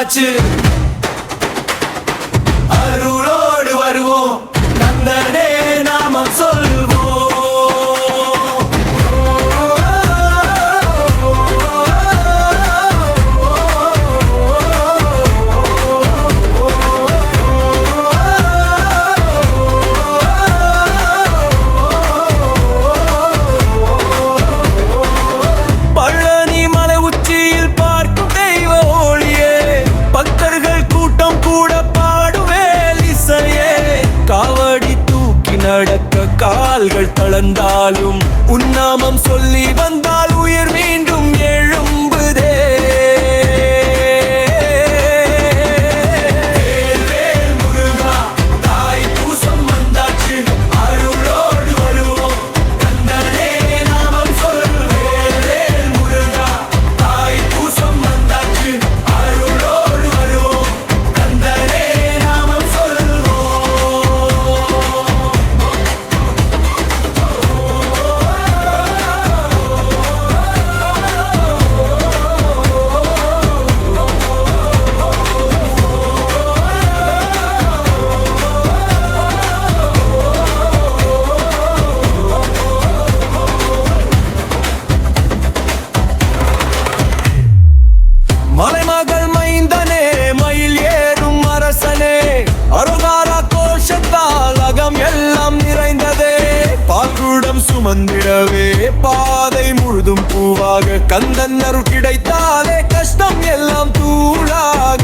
வந்தாச்சு. அருளோடு வருவோம், கந்தனே நாமம் சொல்வோம். நடக்க கால்கள் தளர்ந்தாலும் உன்னாமம் சொல்லி வந்தால் உயிர் மீண்டும் எழும்புதே. வேல் முருகா தாய் பூசம் வந்தாச்சு, அருளோடு வருவோம், கந்தனே நாமம் சொல். வேல் முருகா தாய் பூசம் வந்தாச்சு, அருளோடு வருவோம், கந்தனே நாமம் சொல்வோம். மலைமகள் மைந்தனே, மயில் ஏறும் அரசனே, அருகாரா கோஷத்தால் அகம் எல்லாம் நிறைந்ததே. பால்குடம் சுமந்திடவே பாதை முழுதும் பூவாக, கந்தன் அருள் கிடைத்தாலே கஷ்டம் எல்லாம் தூளாக.